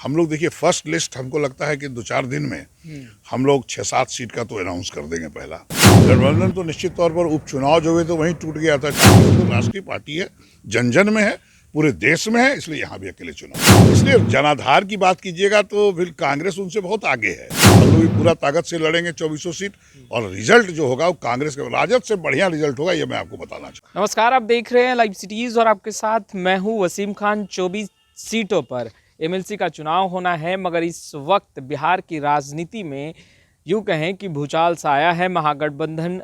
हम लोग देखिए फर्स्ट लिस्ट हमको लगता है कि 2-4 दिन में हम लोग 6-7 सीट का तो अनाउंस कर देंगे। पहला गठबंधन तो निश्चित तौर पर उपचुनाव जो हुए तो वहीं टूट गया था। कांग्रेस तो राष्ट्रीय पार्टी है, जन जन में है, पूरे देश में है, इसलिए यहाँ भी अकेले चुनाव। इसलिए जनाधार की बात कीजिएगा तो फिर कांग्रेस उनसे बहुत आगे है। हम लोग भी पूरा ताकत से लड़ेंगे 2400 सीट और रिजल्ट जो होगा वो कांग्रेस के राजद से बढ़िया रिजल्ट होगा, ये मैं आपको बताना चाहूँगा। नमस्कार, आप देख रहे हैं लाइव सिटीज और आपके साथ मैं हूं वसीम खान। 24 सीटों पर एमएलसी का चुनाव होना है, मगर इस वक्त बिहार की राजनीति में यूं कहें कि भूचाल सा आया है, महागठबंधन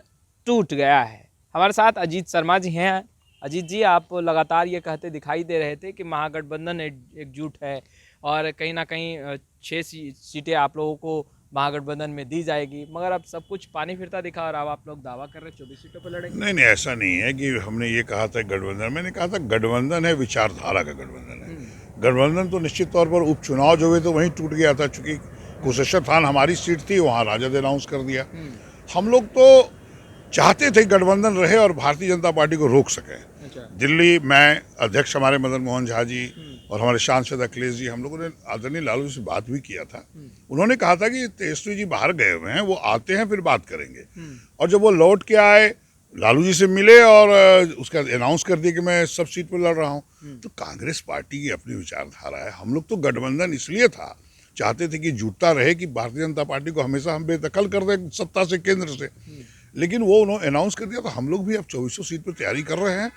टूट गया है। हमारे साथ अजीत शर्मा जी हैं। अजीत जी, आप लगातार ये कहते दिखाई दे रहे थे कि महागठबंधन एकजुट है और कहीं ना कहीं 6 सीटें आप लोगों को महागठबंधन में दी जाएगी, मगर अब सब कुछ पानी फिरता दिखा और अब आप लोग दावा कर रहे हैं 24 सीटों पर लड़ेंगे। नहीं, ऐसा नहीं है कि हमने ये कहा था गठबंधन। मैंने कहा था गठबंधन है, विचारधारा का गठबंधन है। गठबंधन तो निश्चित तौर पर उपचुनाव जो हुए तो वहीं टूट गया था, चूंकि कुशेश्वर थान हमारी सीट थी, वहाँ राजद अनाउंस कर दिया। हम लोग तो चाहते थे गठबंधन रहे और भारतीय जनता पार्टी को रोक सके। दिल्ली मैं अध्यक्ष हमारे मदन मोहन झा जी और हमारे सांसद अखिलेश जी, हम लोगों ने आदरणीय लालू से बात भी किया था। उन्होंने कहा था कि तेजस्वी जी बाहर गए हुए हैं, वो आते हैं फिर बात करेंगे। और जब वो लौट के आए, लालू जी से मिले और उसका अनाउंस कर दिया कि मैं सब सीट पर लड़ रहा हूँ। तो कांग्रेस पार्टी की अपनी विचारधारा है। हम लोग तो गठबंधन इसलिए था, चाहते थे कि जुटता रहे, कि भारतीय जनता पार्टी को हमेशा हम बेदखल कर दें सत्ता से, केंद्र से। लेकिन वो उन्होंने अनाउंस कर दिया, तो हम लोग भी अब 2400 सीट पर तैयारी कर रहे हैं,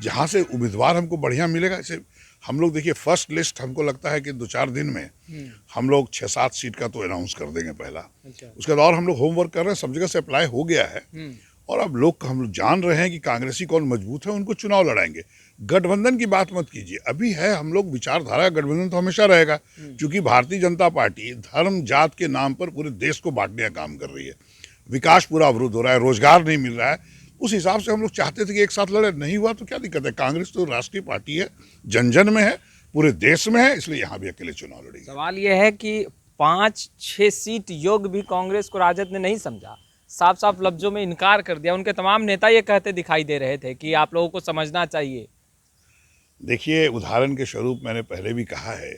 जहाँ से उम्मीदवार हमको बढ़िया मिलेगा। इसे हम लोग देखिए फर्स्ट लिस्ट हमको लगता है कि 2-4 दिन में हम लोग 6-7 सीट का तो अनाउंस कर देंगे पहला। उसके बाद और हम लोग होमवर्क कर रहे हैं, सब जगह से अप्लाई हो गया है और अब हम लोग जान रहे हैं कि कांग्रेसी कौन मजबूत है, उनको चुनाव लड़ाएंगे। गठबंधन की बात मत कीजिए, अभी है हम लोग विचारधारा। गठबंधन तो हमेशा रहेगा, क्योंकि भारतीय जनता पार्टी धर्म जात के नाम पर पूरे देश को बांटने का काम कर रही है। विकास पूरा अवरुद्ध हो रहा है, रोजगार नहीं मिल रहा है। उस हिसाब से हम लोग चाहते थे कि एक साथ लड़े, नहीं हुआ तो क्या दिक्कत है। कांग्रेस तो राष्ट्रीय पार्टी है, जन जन में है, पूरे देश में है, इसलिए यहाँ भी अकेले चुनाव लड़ेंगे। सवाल यह है कि 5-6 सीट योग भी कांग्रेस को राजद ने नहीं समझा, साफ साफ लफ्जों में इनकार कर दिया। उनके तमाम नेता ये कहते दिखाई दे रहे थे कि आप लोगों को समझना चाहिए। देखिए, उदाहरण के स्वरूप मैंने पहले भी कहा है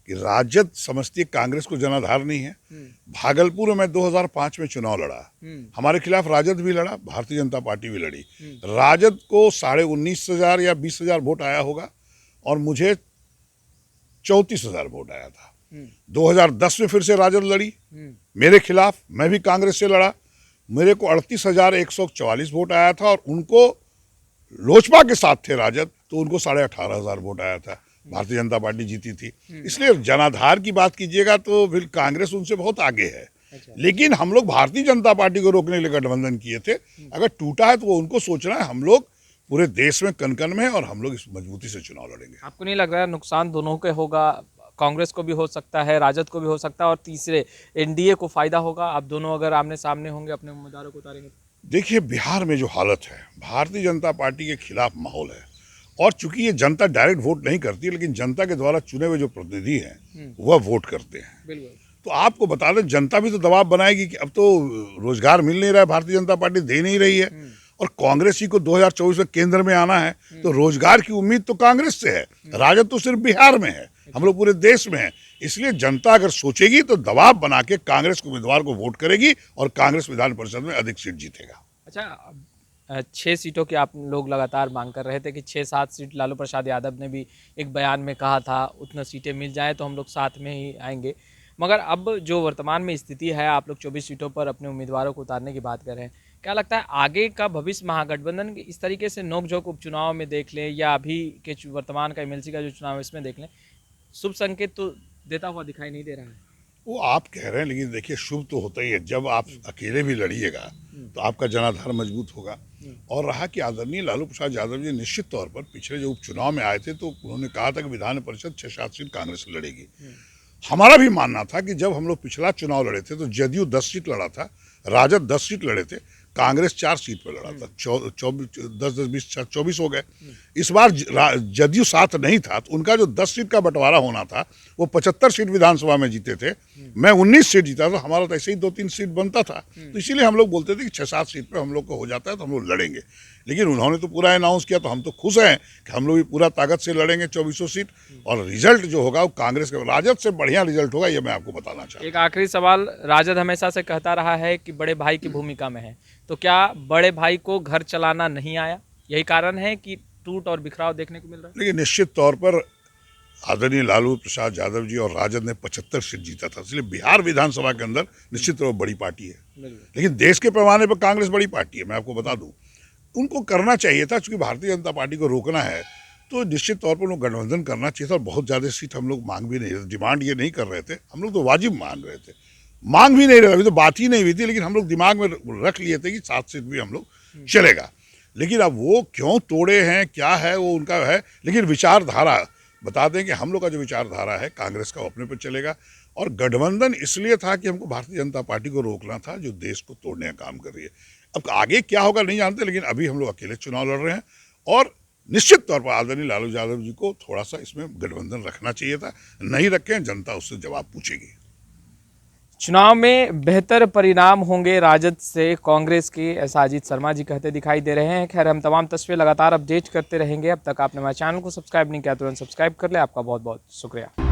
कि राजद समझती है कांग्रेस को जनाधार नहीं है। भागलपुर में 2005 में चुनाव लड़ा, हमारे खिलाफ राजद भी लड़ा, भारतीय जनता पार्टी भी लड़ी। राजद को 19,500 या 20,000 वोट आया होगा और मुझे 34,000 वोट आया था। 2010 में फिर से राजद लड़ी मेरे खिलाफ, मैं भी कांग्रेस से लड़ा, मेरे को 38,144 वोट आया था और उनको लोजपा के साथ थे राजद, तो उनको 18,500 वोट आया था। भारतीय जनता पार्टी जीती थी। इसलिए जनाधार की बात कीजिएगा तो फिर कांग्रेस उनसे बहुत आगे है। लेकिन हम लोग भारतीय जनता पार्टी को रोकने के लिए गठबंधन किए थे। अगर टूटा है तो वो उनको सोचना है। हम लोग पूरे देश में कन-कन में और हम लोग इस मजबूती से चुनाव लड़ेंगे। आपको नहीं लग रहा है नुकसान दोनों के होगा? कांग्रेस को भी हो सकता है, राजद को भी हो सकता है और तीसरे एनडीए को फायदा होगा। आप दोनों अगर आमने सामने होंगे, अपने उम्मीदवारों को उतारेंगे। देखिए, बिहार में जो हालत है, भारतीय जनता पार्टी के खिलाफ माहौल है और चूंकि ये जनता डायरेक्ट वोट नहीं करती, लेकिन जनता के द्वारा चुने हुए जो प्रतिनिधि हैं वह वोट करते हैं। तो आपको बता दें, जनता भी तो दबाव बनाएगी कि अब तो रोजगार मिल नहीं रहा है, भारतीय जनता पार्टी दे नहीं रही है और कांग्रेस ही को 2024 में केंद्र में आना है, तो रोजगार की उम्मीद तो कांग्रेस से है। राजद तो सिर्फ बिहार में है, हम लोग पूरे देश में है। इसलिए जनता अगर सोचेगी तो दबाव बना के कांग्रेस के उम्मीदवार को वोट करेगी और कांग्रेस विधान परिषद में अधिक सीट जीतेगा। अच्छा, 6 सीटों की आप लोग लगातार मांग कर रहे थे कि 6-7 सीट। लालू प्रसाद यादव ने भी एक बयान में कहा था उतना सीटें मिल जाएं तो हम लोग साथ में ही आएंगे। मगर अब जो वर्तमान में स्थिति है, आप लोग 24 सीटों पर अपने उम्मीदवारों को उतारने की बात कर रहे हैं। क्या लगता है आगे का भविष्य महागठबंधन इस तरीके से नोकझोंक उपचुनाव में देख लें या अभी के वर्तमान का एमएलसी का जो चुनाव है इसमें देख लें, शुभ संकेत तो देता हुआ दिखाई नहीं दे रहा है? वो आप कह रहे हैं, लेकिन देखिए शुभ तो होता ही है। जब आप अकेले भी लड़िएगा तो आपका जनाधार मजबूत होगा। और रहा कि आदरणीय लालू प्रसाद यादव जी निश्चित तौर पर पिछले जो उपचुनाव में आए थे तो उन्होंने कहा था कि विधान परिषद 6-7 सीट कांग्रेस लड़ेगी। हमारा भी मानना था कि जब हम लोग पिछला चुनाव लड़े थे तो जदयू 10 सीट लड़ा था, राजद 10 सीट लड़े थे, कांग्रेस 4 सीट पर लड़ा था। 24 हो गए। इस बार जदयू साथ नहीं था, तो उनका जो 10 सीट का बंटवारा होना था वो 75 सीट विधानसभा में जीते थे, मैं 19 सीट जीता था। हमारा तो ऐसे ही 2-3 सीट बनता था। तो इसीलिए हम लोग बोलते थे कि 6-7 सीट पे हम लोग को हो जाता है तो हम लोग लड़ेंगे। लेकिन उन्होंने तो पूरा अनाउंस किया, तो हम तो खुश हैं कि हम लोग भी पूरा ताकत से लड़ेंगे 2400 सीट, और रिजल्ट जो होगा वो कांग्रेस के राजद से बढ़िया रिजल्ट होगा, ये मैं आपको बताना चाहता हूँ। एक आखिरी सवाल, राजद हमेशा से कहता रहा है कि बड़े भाई की भूमिका में है, तो क्या बड़े भाई को घर चलाना नहीं आया, यही कारण है कि टूट और बिखराव देखने को मिल रहा है? लेकिन निश्चित तौर पर आदरणीय लालू प्रसाद यादव जी और राजद ने 75 सीट जीता था, इसलिए बिहार विधानसभा के अंदर निश्चित तौर पर बड़ी पार्टी है। लेकिन देश के पैमाने पर कांग्रेस बड़ी पार्टी है, मैं आपको बता दूं। उनको करना चाहिए था, चूंकि भारतीय जनता पार्टी को रोकना है तो निश्चित तौर पर उनको गठबंधन करना चाहिए था, और बहुत ज़्यादा सीट हम लोग मांग भी नहीं रहे, डिमांड ये नहीं कर रहे थे, हम लोग तो वाजिब मान रहे थे, मांग भी नहीं रहे, अभी तो बात ही नहीं हुई थी, लेकिन हम लोग दिमाग में रख लिए थे कि 7 सीट भी हम लोग चलेगा। लेकिन अब वो क्यों तोड़े हैं, क्या है वो उनका है, लेकिन विचारधारा बता दें कि हम लोग का जो विचारधारा है कांग्रेस का, वो अपने पर चलेगा। और गठबंधन इसलिए था कि हमको भारतीय जनता पार्टी को रोकना था, जो देश को तोड़ने का काम कर रही है। अब आगे क्या होगा नहीं जानते, लेकिन अभी हम लोग अकेले चुनाव लड़ रहे हैं, और निश्चित तौर पर आदरणीय लालू यादव जी को थोड़ा सा इसमें गठबंधन रखना चाहिए था, नहीं रखें, जनता उससे जवाब पूछेगी। चुनाव में बेहतर परिणाम होंगे राजद से कांग्रेस के, ऐसा अजीत शर्मा जी कहते दिखाई दे रहे हैं। खैर, हम तमाम तस्वीरें लगातार अपडेट करते रहेंगे। अब तक आपने हमारे चैनल को सब्सक्राइब नहीं किया, तुरंत सब्सक्राइब कर ले। आपका बहुत बहुत शुक्रिया।